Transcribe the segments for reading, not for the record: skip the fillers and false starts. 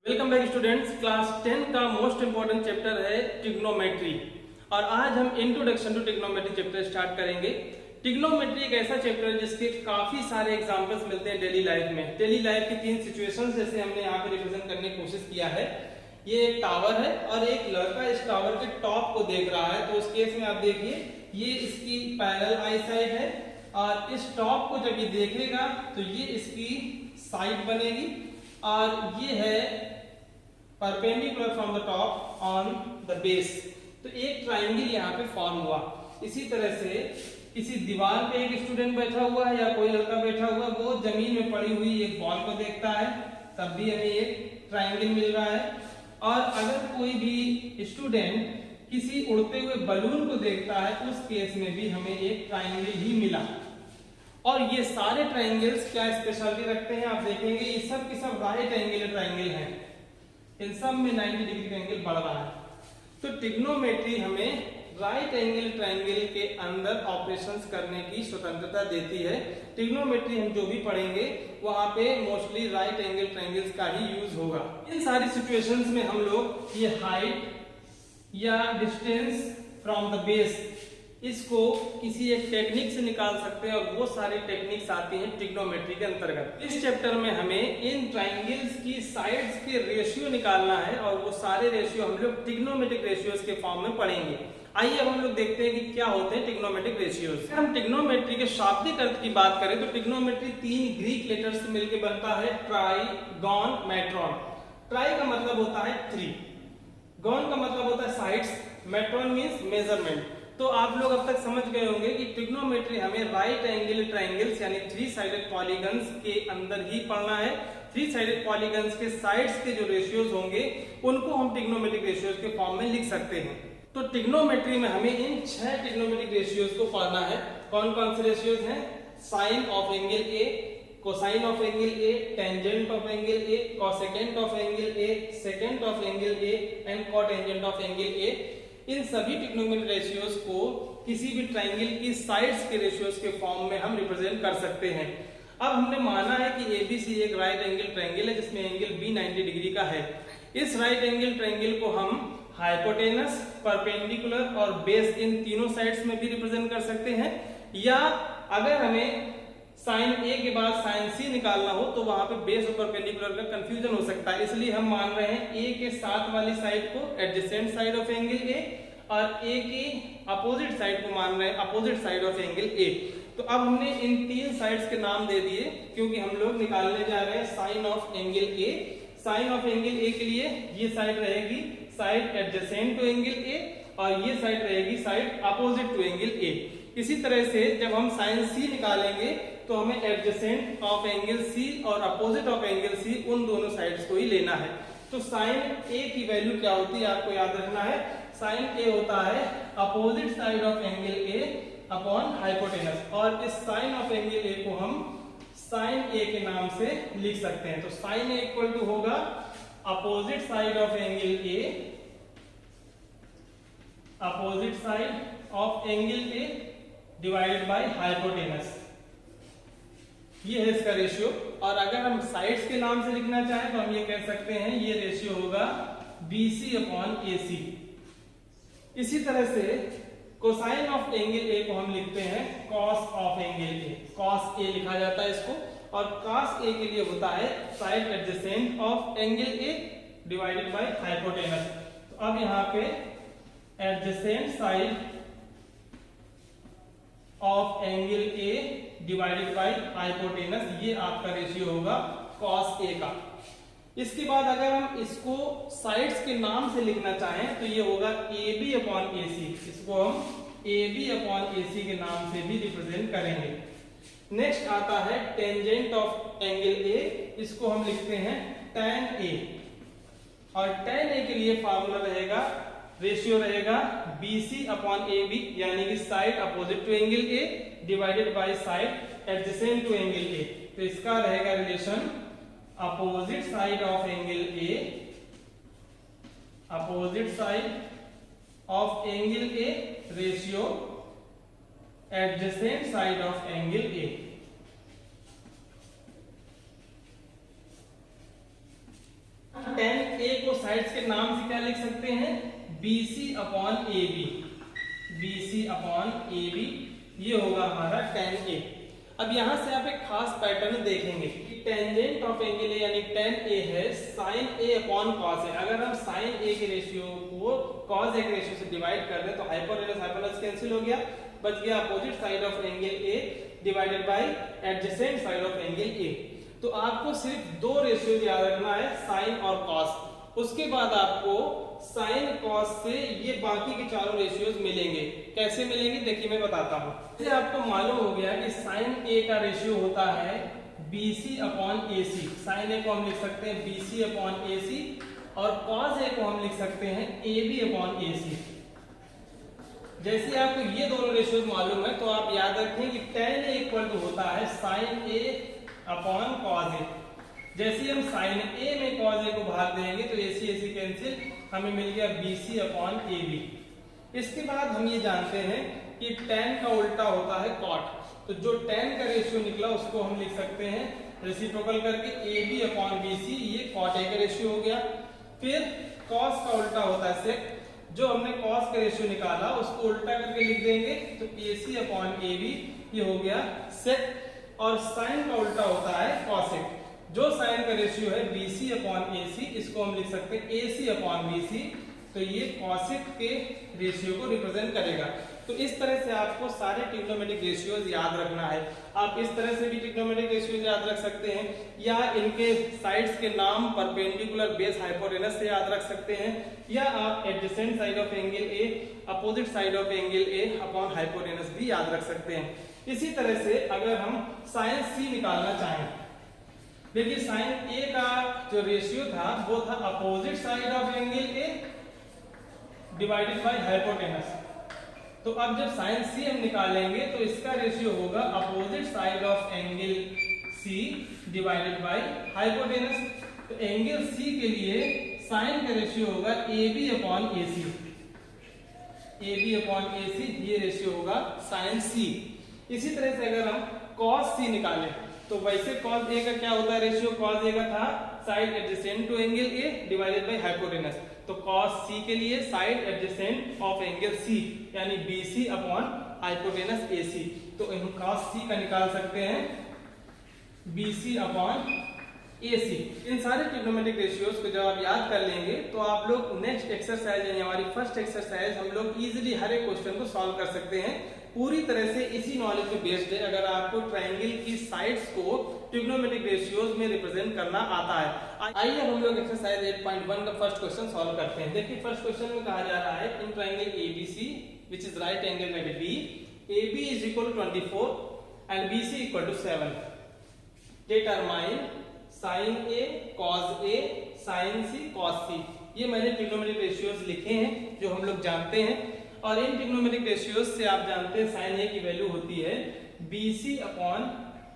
Welcome back students. Class 10 का most important chapter है trigonometry और आज हम introduction to trigonometry chapter start करेंगे। ट्रिग्नोमेट्री एक ऐसा चैप्टर है जिसके काफी सारे एग्जांपल्स मिलते हैं डेली लाइफ में। डेली लाइफ की तीन सिचुएशंस जैसे हमने यहाँ पे रिप्रेजेंट करने की कोशिश किया है। ये एक टावर है और एक लड़का इस टावर के टॉप को देख रहा है। तो उस केस में आप देखिए ये इसकी पैरेलल आई साइड है और इस टॉप को जब ये देखेगा तो ये इसकी साइड बनेगी और ये है perpendicular from the top on the base. तो एक ट्राइंगल यहाँ पे फॉर्म हुआ। इसी तरह से किसी दीवार पे एक स्टूडेंट बैठा हुआ है या कोई लड़का बैठा हुआ है, वो जमीन में पड़ी हुई एक बॉल को देखता है, तब भी हमें एक ट्राइंगल मिल रहा है। और अगर कोई भी स्टूडेंट किसी उड़ते हुए बलून को देखता है, उस केस में भी हमें एक ट्राइंगल ही मिला। और ये सारे ट्राइंगल्स क्या स्पेशलिटी रखते हैं आप देखेंगे, ये सब की सब राइट एंगल ट्राइंगल हैं। इन सब में 90 डिग्री का एंगल बढ़ रहा है। तो ट्रिग्नोमेट्री हमें राइट एंगल ट्राइंगल के अंदर ऑपरेशंस करने की स्वतंत्रता देती है। ट्रिग्नोमेट्री हम जो भी पढ़ेंगे वहां पे मोस्टली राइट एंगल ट्राइंगल्स का ही यूज होगा। इन सारी सिचुएशंस में हम लोग ये हाइट या डिस्टेंस फ्रॉम द बेस इसको किसी एक टेक्निक से निकाल सकते हैं और वो सारी टेक्निक्स आती हैं ट्रिग्नोमेट्री के अंतर्गत। इस चैप्टर में हमें इन ट्राइंगल्स की साइड्स के रेशियो निकालना है और वो सारे रेशियो हम लोग ट्रिग्नोमेट्रिक रेशियोज के फॉर्म में पढ़ेंगे। आइए अब हम लोग देखते हैं कि क्या होते हैं ट्रिग्नोमेट्रिक रेशियोज। अगर हम ट्रिग्नोमेट्री के शाब्दिक अर्थ की बात करें तो ट्रिग्नोमेट्री 3 ग्रीक लेटर्स से मिलकर बनता है, ट्राई, गॉन, मैट्रॉन। ट्राई का मतलब होता है 3, गॉन का मतलब होता है साइड्स, मैट्रॉन मींस मेजरमेंट। तो आप लोग अब तक समझ गए होंगे कि ट्रिग्नोमेट्री हमें राइट एंगल ट्राइंगल्स यानी 3 साइडेड पॉलीगन्स के अंदर ही पढ़ना है। 3 साइडेड पॉलीगन्स के साइड्स के जो रेशियोज होंगे उनको हम ट्रिग्नोमेट्रिक रेशियोज के फॉर्म में लिख सकते हैं। तो ट्रिग्नोमेट्री में हमें इन 6 ट्रिग्नोमेट्रिक रेशियोज को पढ़ना है। कौन कौन से रेशियोज हैं? Sine of angle A, cosine of angle A, tangent of angle A, cosecant of angle A, secant of angle A and cotangent of angle A. इन सभी ट्रिग्नोमेट्रिक रेशियोज को किसी भी ट्राइंगल की साइड्स के रेशियोज के form में हम रिप्रेजेंट कर सकते हैं। अब हमने माना है कि एबीसी एक राइट एंगल ट्राइंगल है जिसमें एंगल बी 90 डिग्री का है। इस राइट एंगल ट्राइंगल को हम हाइपोटेनस, परपेंडिकुलर और बेस इन तीनों साइड्स में भी रिप्रेजेंट कर सकते हैं। या अगर हमें साइन ए के बाद साइन सी निकालना हो तो वहां पे बेस और परपेंडिकुलर का कंफ्यूजन हो सकता है, इसलिए हम मान रहे हैं ए के साथ वाली साइड को adjacent side of angle A और ए की अपोजिट साइड को मान रहे हैं अपोजिट साइड ऑफ एंगल ए। तो अब हमने इन 3 साइड्स के नाम दे दिए क्योंकि हम लोग निकालने जा रहे हैं sine of angle A. Sine of angle A के लिए ये साइड रहेगी side adjacent to angle A और ये साइड रहेगी side opposite to angle A. इसी तरह से जब हम साइन सी निकालेंगे तो हमें एडजेसेंट ऑफ एंगल सी और अपोजिट ऑफ एंगल सी उन दोनों साइड्स को ही लेना है। तो साइन ए की वैल्यू क्या होती है आपको याद रखना है। साइन ए होता है opposite side of angle A upon hypotenuse और इस साइन ऑफ एंगल ए को हम साइन ए के नाम से लिख सकते हैं। तो साइन ए इक्वल टू होगा opposite side of angle A, opposite side of angle A divided by hypotenuse. ये है इसका रेशियो। और अगर हम साइड्स के नाम से लिखना चाहें तो हम ये कह सकते हैं ये रेशियो होगा BC अपॉन AC। इसी तरह से कोसाइन ऑफ एंगल ए को हम लिखते हैं cos of angle A. Cos A लिखा जाता है इसको और कॉस ए के लिए होता है side adjacent of angle A divided by hypotenuse. तो अब यहाँ पे adjacent side of angle A divided by hypotenuse, ये आपका रेशियो होगा कॉस ए का। इसके बाद अगर हम इसको साइड्स के नाम से लिखना चाहें तो ये होगा AB अपॉन AC। इसको हम AB अपॉन AC के नाम से भी रिप्रेजेंट करेंगे। नेक्स्ट आता है टेंजेंट ऑफ एंगल A, इसको हम लिखते हैं tan A और tan A के लिए फार्मूला रहेगा, रेशियो रहेगा BC अपॉन AB यानी कि side opposite to angle A divided by side adjacent to angle A। तो इसका रहेगा relation opposite side of angle A, opposite side of angle A ratio adjacent side of angle A। tan A को sides के नाम से क्या लिख सकते हैं, BC upon AB, BC upon AB, ये होगा हमारा tan A। अब यहाँ से आप एक खास पैटर्न देखेंगे कि टेंजेंट ऑफ एंगल ए यानी tan A है sin A upon cos A। अगर हम sin A के रेशियो को cos A के रेशियो से डिवाइड कर दें तो हाइपोटेनस हाइपोटेनस कैंसिल हो गया, बच गया opposite side of angle A divided by adjacent side of angle A। तो आपको सिर्फ दो रेशियो याद रखना है, sin और cos। उसके बाद आपको sin cos से ये बाकी के चारों रेशियोज मिलेंगे। कैसे मिलेंगे देखिए मैं बताता हूँ। जैसे आपको मालूम हो गया कि sin A का रेशियो होता है BC upon AC। sin A को हम लिख सकते हैं BC अपॉन AC और cos A को हम लिख सकते हैं AB अपॉन AC। जैसे आपको ये दोनों रेशियोज मालूम है तो आप याद रखें कि tan A इक्वल टू होता है sin A upon cos A। जैसे हम sin A में cos A को भाग देंगे तो AC AC कैंसिल, हमें मिल गया BC अपॉन AB। इसके बाद हम ये जानते हैं कि tan का उल्टा होता है cot, तो जो tan का रेशियो निकला उसको हम लिख सकते हैं रेसिप्रोकल करके AB अपॉन BC, ये cot A का रेशियो हो गया। फिर cos का उल्टा होता है sec, जो हमने cos का रेशियो निकाला उसको उल्टा करके लिख देंगे तो AC अपॉन AB, ये हो गया sec। और sin का उल्टा होता है cosec, जो sin का रेशियो है BC अपॉन AC, इसको हम लिख सकते हैं AC अपॉन BC, तो ये cosec के रेशियो को रिप्रेजेंट करेगा। तो इस तरह से आपको सारे ट्रिग्नोमेट्रिक रेशियोज याद रखना है। आप इस तरह से भी ट्रिग्नोमेट्रिक रेशियोज याद रख सकते हैं या इनके साइड्स के नाम परपेंडिकुलर बेस हाइपोटेनस से याद रख सकते हैं, या आप adjacent side of angle A opposite side of angle A upon hypotenuse भी याद रख सकते हैं। इसी तरह से अगर हम sin C निकालना चाहें, देखिए sin A का जो रेशियो था वो था opposite side of angle A divided by hypotenuse. तो अब जब sin C हम निकालेंगे तो इसका रेशियो होगा opposite side of angle C divided by hypotenuse. तो एंगल C के लिए sin का रेशियो होगा AB upon AC, AB upon AC, ये रेशियो होगा sin C। इसी तरह से अगर हम cos C निकालें तो वैसे cos A का क्या होता है रेशियो, cos A का था side adjacent to angle A divided by hypotenuse. तो cos C के लिए side adjacent of angle C यानी BC अपॉन हाइपोटेनस AC। तो हम cos C का निकाल सकते हैं BC अपॉन AC। इन सारे ट्रिग्नोमेट्रिक रेशियोज को जब आप याद कर लेंगे तो आप लोग नेक्स्ट एक्सरसाइज यानी हमारी फर्स्ट एक्सरसाइज हम लोग इजीली हर एक क्वेश्चन को सॉल्व कर सकते हैं। पूरी तरह से इसी नॉलेज पे बेस्ड है। अगर आपको ट्रायंगल की साइड्स को ट्रिग्नोमेट्रिक रेशियोज में रिप्रेजेंट करना आता है। आइए हम लोग एक्सरसाइज 8.1 का फर्स्ट क्वेश्चन सॉल्व करते हैं। देखिए फर्स्ट क्वेश्चन में कहा जा रहा है in triangle ABC which is right angle at B, AB is equal to 24 and BC equal to 7. Determine sin A cos A sin C cos C। ये मैंने ट्रिग्नोमेट्रिक रेशियोज लिखे हैं जो हम लोग जानते हैं, और इन ट्रिग्नोमेट्रिक रेशियोज से आप जानते हैं sin A की वैल्यू होती है BC अपॉन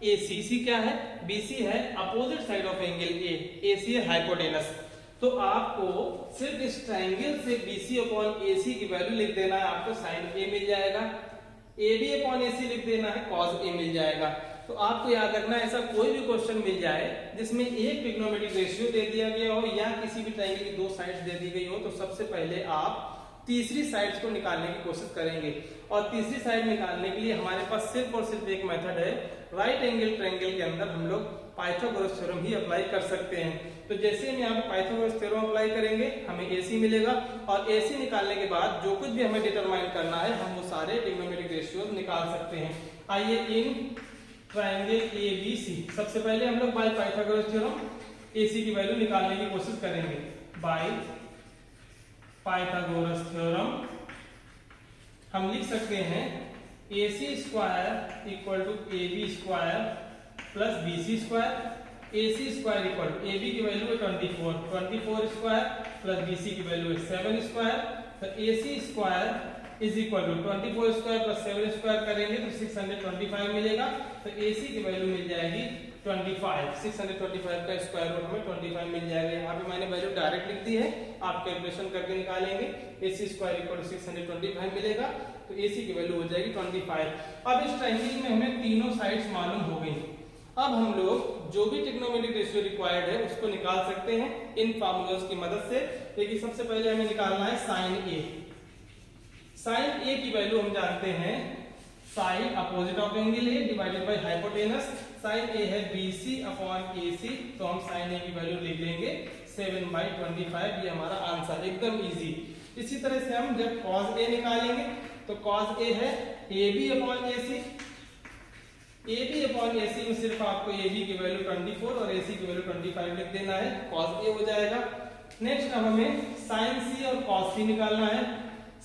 AC। BC क्या है, BC है opposite side of angle A, AC है हाइपोटेनस। तो आपको सिर्फ इस ट्रायंगल से BC अपॉन AC की वैल्यू लिख देना है, आपको sin A मिल जाएगा। AB अपॉन AC लिख देना है, cos A मिल जाएगा। तो आपको याद रखना है ऐसा कोई भी क्वेश्चन मिल जाए जिसमें एक ट्रिग्नोमेट्रिक रेशियो दे दिया गया हो या किसी भी ट्रायंगल की दो साइड्स दे दी गई हो, तो सबसे पहले आप तीसरी साइड्स को निकालने की कोशिश करेंगे। और तीसरी साइड निकालने के लिए हमारे पास सिर्फ और सिर्फ एक मेथड है, राइट एंगल ट्रायंगल के अंदर हम लोग पाइथागोरस थ्योरम ही अप्लाई कर सकते हैं। तो जैसे हम यहाँ पे पाइथागोरस थ्योरम अप्लाई करेंगे हमें AC मिलेगा, और AC निकालने के बाद जो कुछ भी हमें डिटरमाइन करना है हम वो सारे ट्रिग्नोमेट्रिक रेशियोज निकाल सकते हैं। आइए इन ट्रायंगल ABC सबसे पहले हम लोग बाय पाइथागोरस थ्योरम AC की वैल्यू निकालने की कोशिश करेंगे। बाय पाइथागोरस थ्योरम हम लिख सकते हैं AC square equal to AB square plus BC square. AC square equal to AB की वैल्यू है 24, 24 स्क्वायर प्लस BC की वैल्यू है 7 स्क्वायर। तो AC square is equal to 24 square plus 7 square करेंगे तो 625 मिलेगा। तो AC की वैल्यू मिल जाएगी 25, 625 का स्क्वायर रूट हमें 25 मिल जाएगा। यहाँ पे मैंने वैल्यू डायरेक्ट लिख दी है, आप कैलकुलेशन करके निकालेंगे। AC स्क्वायर इक्वल टू 625 मिलेगा, तो AC की वैल्यू हो जाएगी 25। अब इस ट्रायंगल में हमें तीनों साइड्स मालूम हो गई। अब हम लोग जो भी ट्रिग्नोमेट्रिक रेशियो रिक्वायर्ड है उसको निकाल सकते हैं इन फार्मूलाज की मदद से। देखिए सबसे पहले हमें निकालना है साइन ए। साइन ए की वैल्यू हम जानते हैं sine opposite of angle A divided by hypotenuse. Sine A है BC अपॉन AC, तो हम साइन ए की वैल्यू लिख लेंगे 7/25। ये हमारा आंसर, एकदम इजी। इसी तरह से हम जब cos A निकालेंगे तो cos A है AB upon AC। AB upon AC में सिर्फ आपको AB की वैल्यू 24 और AC की वैल्यू 25 लिख देना है, cos A हो जाएगा। नेक्स्ट अब हमें sin C और cos C निकालना है।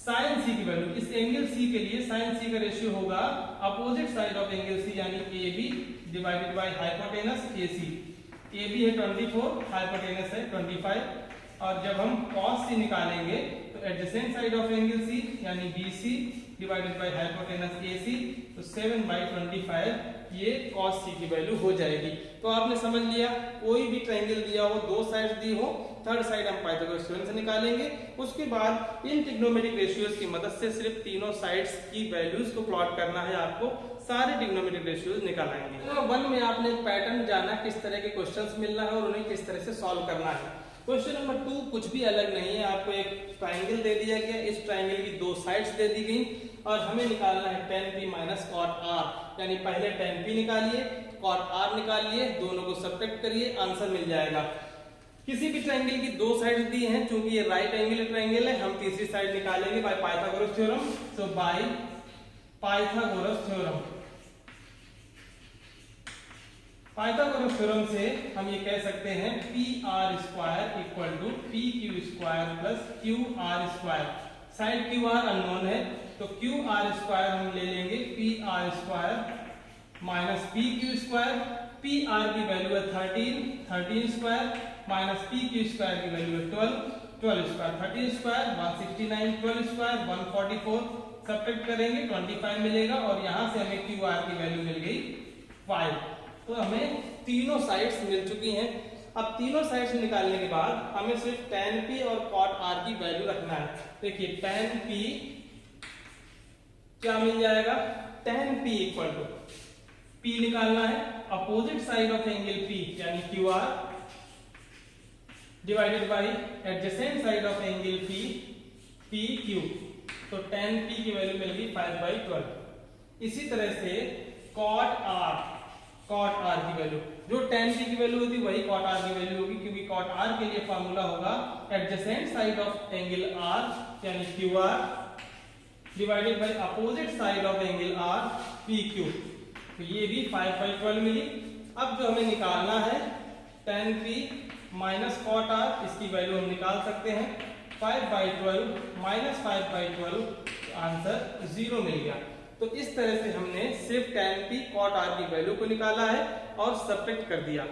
sin C की वैल्यू, इस एंगल C के लिए sin C का रेशियो होगा opposite side of angle C यानी AB divided by hypotenuse AC। AB है 24, हाइपोटेनस है 25। और जब हम cos C निकालेंगे तो adjacent side of angle C यानी BC divided by hypotenuse AC, तो 7/25 ये cos C की वैल्यू हो जाएगी। तो आपने समझ लिया, कोई भी ट्रायंगल दिया हो, दो साइड दी हो, थर्ड साइड हम पाइथागोरस थ्योरम से निकालेंगे। उसके बाद इन ट्रिग्नोमेट्रिक रेशियोज की मदद से सिर्फ तीनों साइड्स की वैल्यूज को प्लॉट करना है, आपको सारे ट्रिग्नोमेट्रिक रेशियोज निकालेंगे। तो 1 में आपने एक पैटर्न जाना किस तरह के क्वेश्चंस मिलना है और उन्हें किस तरह से सॉल्व करना है। क्वेश्चन नंबर 2 कुछ भी अलग नहीं है, आपको एक ट्रायंगल दे दिया गया, इस ट्रायंगल की दो साइड्स दे दी गई और हमें निकालना है tan p minus cot r। यानी पहले tan p निकालिए, cot r निकालिए, दोनों को सब्ट्रैक्ट करिए, आंसर मिल जाएगा। किसी भी ट्रायंगल की दो साइड्स दी हैं, क्योंकि ये राइट एंगल ट्रायंगल है, हम तीसरी साइड निकालेंगे by Pythagoras theorem. So by Pythagoras theorem, Pythagoras theorem से हम ये कह सकते हैं PR² equal to PQ² plus QR²। Side QR unknown है तो QR² हम ले लेंगे PR² माइनस PQ²। PR की वैल्यू है 13 माइनस PQ² की वैल्यू है 12 13 स्क्वायर 169, 12 स्क्वायर 144, सब्ट्रैक्ट करेंगे 25 मिलेगा और यहां से हमें QR की वैल्यू मिल गई 5। तो हमें तीनों साइड्स मिल चुकी हैं। अब तीनों साइड्स निकालने के बाद हमें सिर्फ tan p और cot r की वैल्यू रखना है। देखिए tan p क्या मिल जाएगा, tan p equal to p निकालना है opposite side of angle p यानी QR divided by adjacent side of angle p PQ। तो tan p की वैल्यू मिल गई 5/12। इसी तरह से cot r की वैल्यू, जो tan p की वैल्यू होगी वही cot r की वैल्यू होगी, क्योंकि cot r के लिए फार्मूला होगा adjacent side of angle r यानी QR divided bye opposite side of angle r PQ। तो ये भी 5/12 मिली। अब जो हमें निकालना है tan p minus cot r, इसकी वैल्यू हम निकाल सकते हैं 5/12 माइनस 5/12, आंसर 0 मिल गया। तो इस तरह से हमने सिर्फ tan p cot r की वैल्यू को निकाला है और सब्ट्रैक्ट कर दिया।